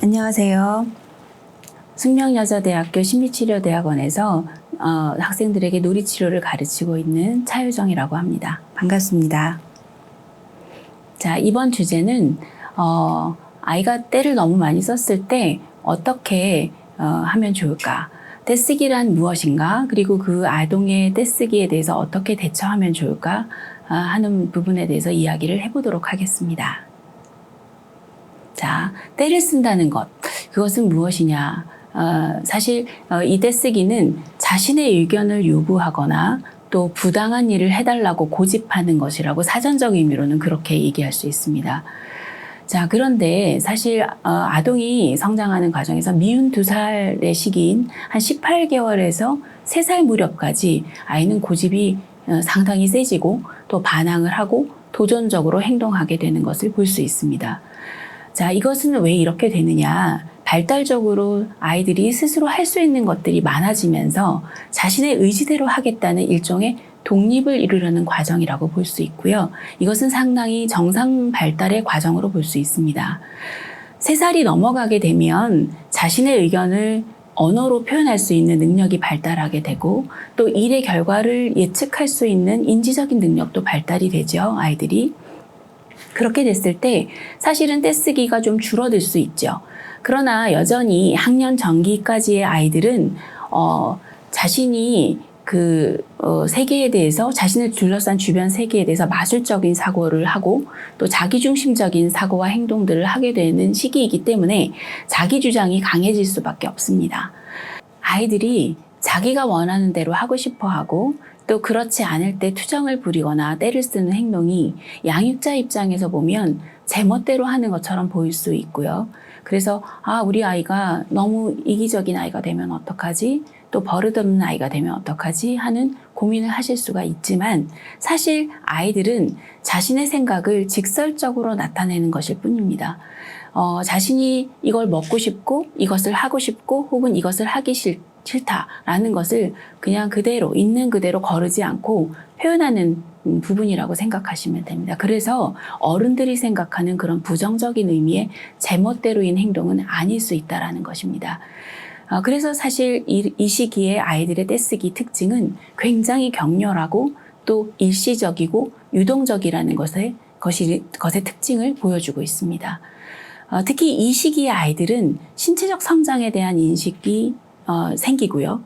안녕하세요. 숙명여자대학교 심리치료대학원에서 학생들에게 놀이치료를 가르치고 있는 차유정이라고 합니다. 반갑습니다. 자, 이번 주제는 아이가 떼를 너무 많이 썼을 때 어떻게 하면 좋을까? 떼쓰기란 무엇인가? 그리고 그 아동의 떼쓰기에 대해서 어떻게 대처하면 좋을까? 하는 부분에 대해서 이야기를 해보도록 하겠습니다. 자, 떼를 쓴다는 것, 그것은 무엇이냐? 사실 이 떼쓰기는 자신의 의견을 요구하거나 또 부당한 일을 해달라고 고집하는 것이라고 사전적 의미로는 그렇게 얘기할 수 있습니다. 자, 그런데 사실 아동이 성장하는 과정에서 미운 2살의 시기인 한 18개월에서 3살 무렵까지 아이는 고집이 상당히 세지고 또 반항을 하고 도전적으로 행동하게 되는 것을 볼 수 있습니다. 자, 이것은 왜 이렇게 되느냐? 발달적으로 아이들이 스스로 할 수 있는 것들이 많아지면서 자신의 의지대로 하겠다는 일종의 독립을 이루려는 과정이라고 볼 수 있고요. 이것은 상당히 정상 발달의 과정으로 볼 수 있습니다. 3살이 넘어가게 되면 자신의 의견을 언어로 표현할 수 있는 능력이 발달하게 되고 또 일의 결과를 예측할 수 있는 인지적인 능력도 발달이 되죠, 아이들이. 그렇게 됐을 때 사실은 떼쓰기가 좀 줄어들 수 있죠. 그러나 여전히 학년 전기까지의 아이들은 자신이 그 세계에 대해서 자신을 둘러싼 주변 세계에 대해서 마술적인 사고를 하고 또 자기중심적인 사고와 행동들을 하게 되는 시기이기 때문에 자기 주장이 강해질 수밖에 없습니다. 아이들이 자기가 원하는 대로 하고 싶어 하고 또 그렇지 않을 때 투정을 부리거나 떼를 쓰는 행동이 양육자 입장에서 보면 제멋대로 하는 것처럼 보일 수 있고요. 그래서 우리 아이가 너무 이기적인 아이가 되면 어떡하지? 또 버릇없는 아이가 되면 어떡하지? 하는 고민을 하실 수가 있지만 사실 아이들은 자신의 생각을 직설적으로 나타내는 것일 뿐입니다. 자신이 이걸 먹고 싶고 이것을 하고 싶고 혹은 이것을 하기 싫다라는 것을 그냥 그대로 있는 그대로 거르지 않고 표현하는 부분이라고 생각하시면 됩니다. 그래서 어른들이 생각하는 그런 부정적인 의미의 제멋대로인 행동은 아닐 수 있다는 것입니다. 그래서 사실 이 시기에 아이들의 떼쓰기 특징은 굉장히 격렬하고 또 일시적이고 유동적이라는 것의 특징을 보여주고 있습니다. 특히 이 시기의 아이들은 신체적 성장에 대한 인식이 생기고요.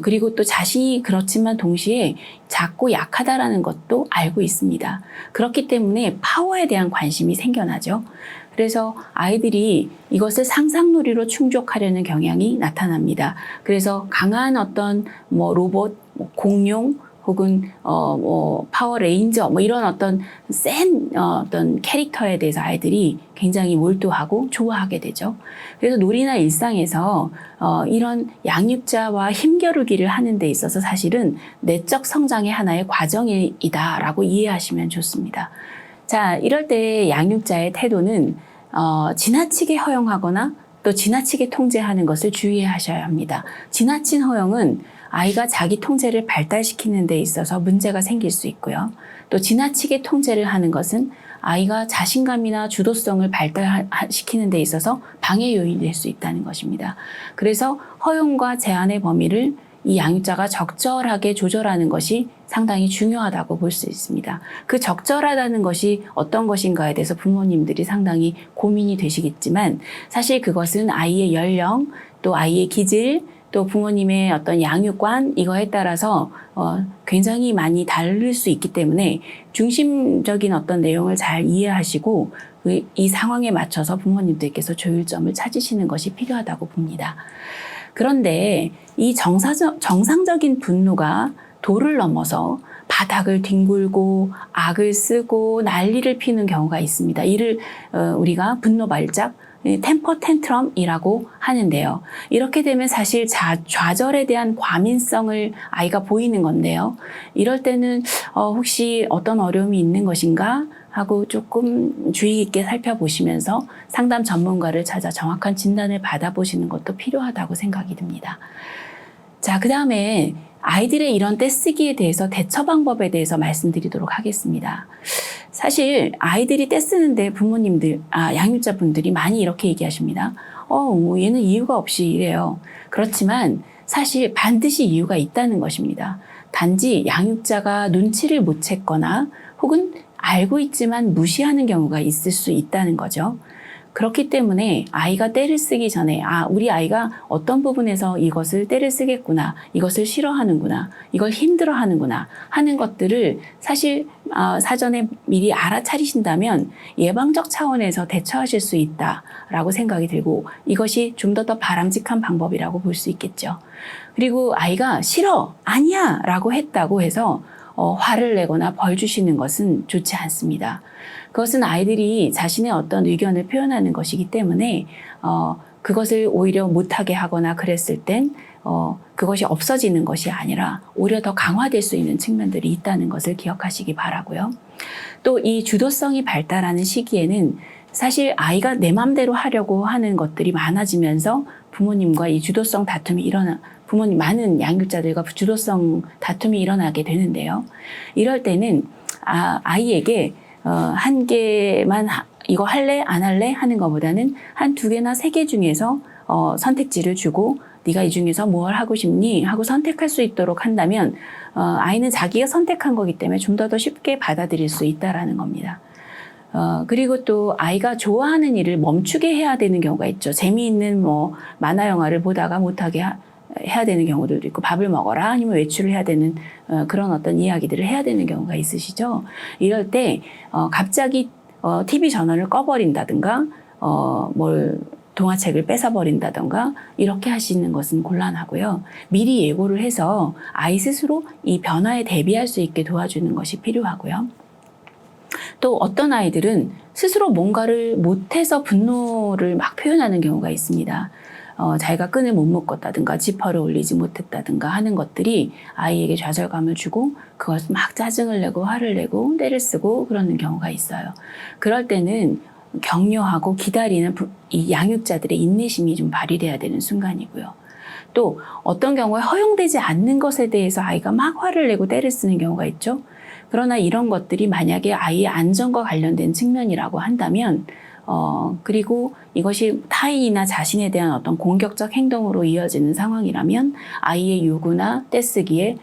그리고 또 자신이 그렇지만 동시에 작고 약하다라는 것도 알고 있습니다. 그렇기 때문에 파워에 대한 관심이 생겨나죠. 그래서 아이들이 이것을 상상놀이로 충족하려는 경향이 나타납니다. 그래서 강한 어떤 로봇, 공룡, 혹은 파워레인저 이런 어떤 센 어떤 캐릭터에 대해서 아이들이 굉장히 몰두하고 좋아하게 되죠. 그래서 놀이나 일상에서 이런 양육자와 힘겨루기를 하는 데 있어서 사실은 내적 성장의 하나의 과정이다라고 이해하시면 좋습니다. 자, 이럴 때 양육자의 태도는 지나치게 허용하거나 또 지나치게 통제하는 것을 주의하셔야 합니다. 지나친 허용은 아이가 자기 통제를 발달시키는 데 있어서 문제가 생길 수 있고요. 또 지나치게 통제를 하는 것은 아이가 자신감이나 주도성을 발달시키는 데 있어서 방해 요인이 될 수 있다는 것입니다. 그래서 허용과 제한의 범위를 이 양육자가 적절하게 조절하는 것이 상당히 중요하다고 볼 수 있습니다. 그 적절하다는 것이 어떤 것인가에 대해서 부모님들이 상당히 고민이 되시겠지만 사실 그것은 아이의 연령, 또 아이의 기질, 또 부모님의 어떤 양육관 이거에 따라서 굉장히 많이 다를 수 있기 때문에 중심적인 어떤 내용을 잘 이해하시고 이 상황에 맞춰서 부모님들께서 조율점을 찾으시는 것이 필요하다고 봅니다. 그런데 이 정상적인 분노가 도를 넘어서 바닥을 뒹굴고 악을 쓰고 난리를 피우는 경우가 있습니다. 이를 우리가 분노 발작, 템퍼 텐트럼이라고 하는데요. 이렇게 되면 사실 좌절에 대한 과민성을 아이가 보이는 건데요. 이럴 때는 혹시 어떤 어려움이 있는 것인가 하고 조금 주의 깊게 살펴보시면서 상담 전문가를 찾아 정확한 진단을 받아보시는 것도 필요하다고 생각이 듭니다. 자, 그 다음에 아이들의 이런 떼쓰기에 대해서 대처 방법에 대해서 말씀드리도록 하겠습니다. 사실 아이들이 떼쓰는데 부모님들, 양육자분들이 많이 이렇게 얘기하십니다. 뭐 얘는 이유가 없이 이래요. 그렇지만 사실 반드시 이유가 있다는 것입니다. 단지 양육자가 눈치를 못 챘거나 혹은 알고 있지만 무시하는 경우가 있을 수 있다는 거죠. 그렇기 때문에 아이가 떼를 쓰기 전에 우리 아이가 어떤 부분에서 이것을 떼를 쓰겠구나, 이것을 싫어하는구나, 이걸 힘들어하는구나 하는 것들을 사실 사전에 미리 알아차리신다면 예방적 차원에서 대처하실 수 있다라고 생각이 들고 이것이 좀 더 바람직한 방법이라고 볼 수 있겠죠. 그리고 아이가 싫어, 아니야 라고 했다고 해서 화를 내거나 벌 주시는 것은 좋지 않습니다. 그것은 아이들이 자신의 어떤 의견을 표현하는 것이기 때문에 그것을 오히려 못하게 하거나 그랬을 땐 그것이 없어지는 것이 아니라 오히려 더 강화될 수 있는 측면들이 있다는 것을 기억하시기 바라고요. 또 이 주도성이 발달하는 시기에는 사실 아이가 내 맘대로 하려고 하는 것들이 많아지면서 부모님과 이 주도성 다툼이 많은 양육자들과 주도성 다툼이 일어나게 되는데요. 이럴 때는 아이에게 한 개만 이거 할래? 안 할래? 하는 것보다는 한 2개나 3개 중에서 선택지를 주고 네가 이 중에서 뭘 하고 싶니? 하고 선택할 수 있도록 한다면 아이는 자기가 선택한 거기 때문에 좀 더 쉽게 받아들일 수 있다라는 겁니다. 그리고 또 아이가 좋아하는 일을 멈추게 해야 되는 경우가 있죠. 재미있는 만화 영화를 보다가 못하게 해야 되는 경우들도 있고 밥을 먹어라 아니면 외출을 해야 되는 그런 어떤 이야기들을 해야 되는 경우가 있으시죠. 이럴 때 갑자기 TV 전원을 꺼버린다든가 동화책을 뺏어버린다든가 이렇게 하시는 것은 곤란하고요. 미리 예고를 해서 아이 스스로 이 변화에 대비할 수 있게 도와주는 것이 필요하고요. 또 어떤 아이들은 스스로 뭔가를 못해서 분노를 막 표현하는 경우가 있습니다. 자기가 끈을 못 묶었다든가 지퍼를 올리지 못했다든가 하는 것들이 아이에게 좌절감을 주고 그걸 막 짜증을 내고 화를 내고 떼를 쓰고 그러는 경우가 있어요. 그럴 때는 격려하고 기다리는 이 양육자들의 인내심이 좀 발휘돼야 되는 순간이고요. 또 어떤 경우에 허용되지 않는 것에 대해서 아이가 막 화를 내고 떼를 쓰는 경우가 있죠. 그러나 이런 것들이 만약에 아이의 안전과 관련된 측면이라고 한다면 그리고 이것이 타인이나 자신에 대한 어떤 공격적 행동으로 이어지는 상황이라면 아이의 요구나 떼쓰기에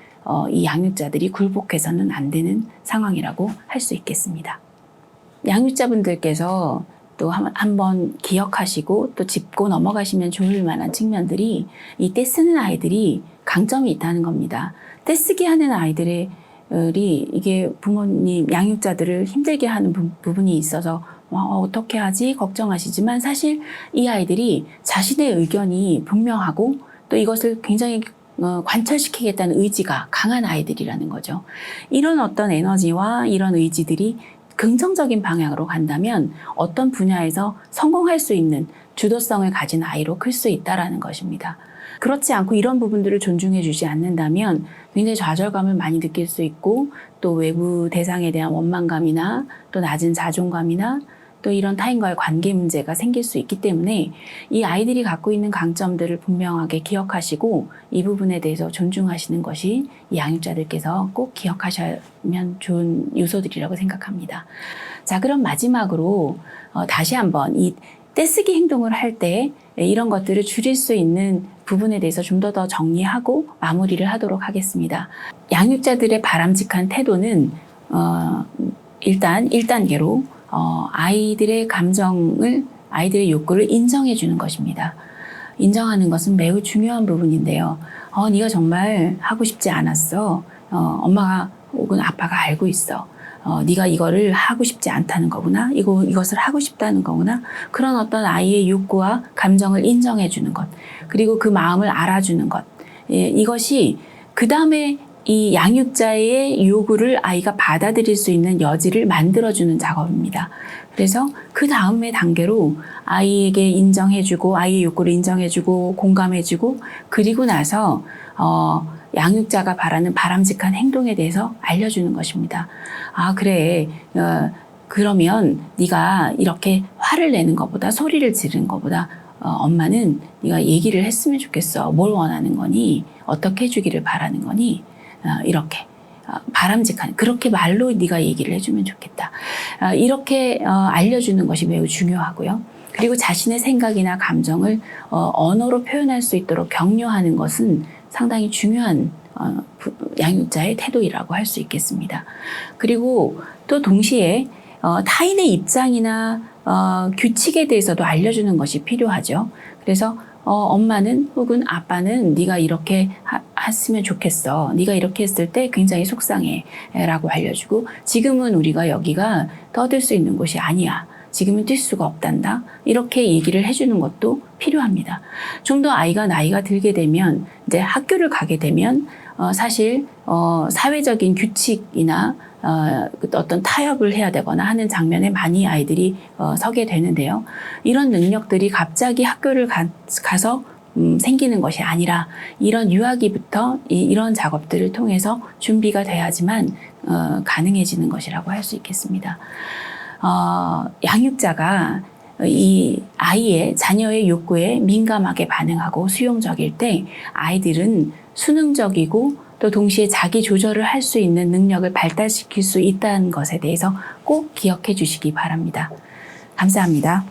이 양육자들이 굴복해서는 안 되는 상황이라고 할 수 있겠습니다. 양육자분들께서 또 한번 기억하시고 또 짚고 넘어가시면 좋을 만한 측면들이 이 떼쓰는 아이들이 강점이 있다는 겁니다. 떼쓰기 하는 아이들이 이게 부모님, 양육자들을 힘들게 하는 부분이 있어서 어떻게 하지? 걱정하시지만 사실 이 아이들이 자신의 의견이 분명하고 또 이것을 굉장히 관철시키겠다는 의지가 강한 아이들이라는 거죠. 이런 어떤 에너지와 이런 의지들이 긍정적인 방향으로 간다면 어떤 분야에서 성공할 수 있는 주도성을 가진 아이로 클 수 있다는 것입니다. 그렇지 않고 이런 부분들을 존중해 주지 않는다면 굉장히 좌절감을 많이 느낄 수 있고 또 외부 대상에 대한 원망감이나 또 낮은 자존감이나 또 이런 타인과의 관계 문제가 생길 수 있기 때문에 이 아이들이 갖고 있는 강점들을 분명하게 기억하시고 이 부분에 대해서 존중하시는 것이 이 양육자들께서 꼭 기억하시면 좋은 요소들이라고 생각합니다. 자, 그럼 마지막으로 다시 한번 이 떼쓰기 행동을 할 때 이런 것들을 줄일 수 있는 부분에 대해서 좀 더 정리하고 마무리를 하도록 하겠습니다. 양육자들의 바람직한 태도는 일단 1단계로 아이들의 감정을, 아이들의 욕구를 인정해 주는 것입니다. 인정하는 것은 매우 중요한 부분인데요. 네가 정말 하고 싶지 않았어. 엄마가 혹은 아빠가 알고 있어. 네가 이거를 하고 싶지 않다는 거구나. 이것을 하고 싶다는 거구나. 그런 어떤 아이의 욕구와 감정을 인정해 주는 것. 그리고 그 마음을 알아주는 것. 이것이 그 다음에 이 양육자의 요구를 아이가 받아들일 수 있는 여지를 만들어주는 작업입니다. 그래서 그 다음의 단계로 아이에게 인정해주고 아이의 욕구를 인정해주고 공감해주고 그리고 나서 양육자가 바라는 바람직한 행동에 대해서 알려주는 것입니다. 그래. 그러면 네가 이렇게 화를 내는 것보다 소리를 지르는 것보다 엄마는 네가 얘기를 했으면 좋겠어. 뭘 원하는 거니? 어떻게 해주기를 바라는 거니? 이렇게 바람직한 그렇게 말로 네가 얘기를 해주면 좋겠다. 이렇게 알려주는 것이 매우 중요하고요. 그리고 자신의 생각이나 감정을 언어로 표현할 수 있도록 격려하는 것은 상당히 중요한 양육자의 태도이라고 할 수 있겠습니다. 그리고 또 동시에 타인의 입장이나 규칙에 대해서도 알려주는 것이 필요하죠. 그래서 엄마는 혹은 아빠는 네가 이렇게 했으면 좋겠어. 네가 이렇게 했을 때 굉장히 속상해 라고 알려주고 지금은 우리가 여기가 떠들 수 있는 곳이 아니야. 지금은 뛸 수가 없단다. 이렇게 얘기를 해주는 것도 필요합니다. 좀 더 아이가 나이가 들게 되면 이제 학교를 가게 되면 사실 사회적인 규칙이나 어떤 타협을 해야 되거나 하는 장면에 많이 아이들이 서게 되는데요. 이런 능력들이 갑자기 학교를 가서 생기는 것이 아니라 이런 유아기부터 이런 작업들을 통해서 준비가 돼야지만 가능해지는 것이라고 할 수 있겠습니다. 양육자가 이 아이의 자녀의 욕구에 민감하게 반응하고 수용적일 때 아이들은 수능적이고 또 동시에 자기 조절을 할 수 있는 능력을 발달시킬 수 있다는 것에 대해서 꼭 기억해 주시기 바랍니다. 감사합니다.